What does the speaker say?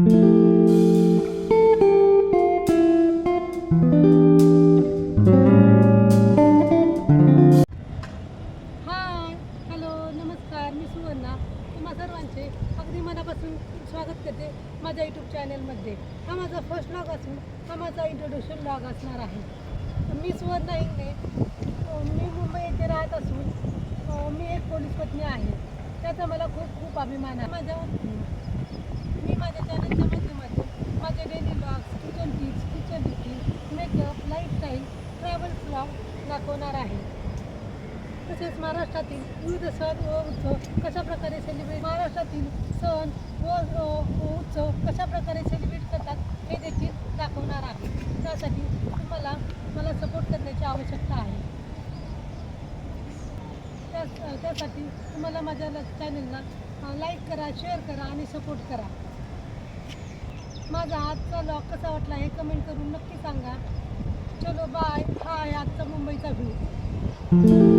नमस्कार, मी सुवर्णा तुम्हा सर्वांचे अगदी मनापासून स्वागत करते माझ्या यूट्यूब चॅनलमध्ये. हा माझा फर्स्ट व्लॉग असून हा माझा इंट्रोडक्शन व्लॉग असणार आहे. मी सुवर्णा इंगणे, मी मुंबई येथे राहत असून मी एक पोलीस पत्नी आहे. त्याचा मला खूप खूप अभिमान आहे. मी माझ्या चॅनलच्या माध्यमातून माझे daily vlogs, kitchen tips, kitchen routine, makeup, lifestyle, travel vlog दाखवणार आहे. तसेच महाराष्ट्रातील विविध सण व उत्सव कशाप्रकारे महाराष्ट्रातील सण व उत्सव कशाप्रकारे सेलिब्रेट करतात हे देखील दाखवणार आहे. त्यासाठी तुम्हाला मला सपोर्ट करण्याची आवश्यकता आहे. त्यासाठी तुम्हाला माझ्या चॅनलला लाईक करा, शेअर करा आणि सपोर्ट करा. माझा आजचा व्लॉग कसा वाटला हे कमेंट करून नक्की सांगा. चलो बाय. हा आहे आजचा मुंबईचा व्ह्यू.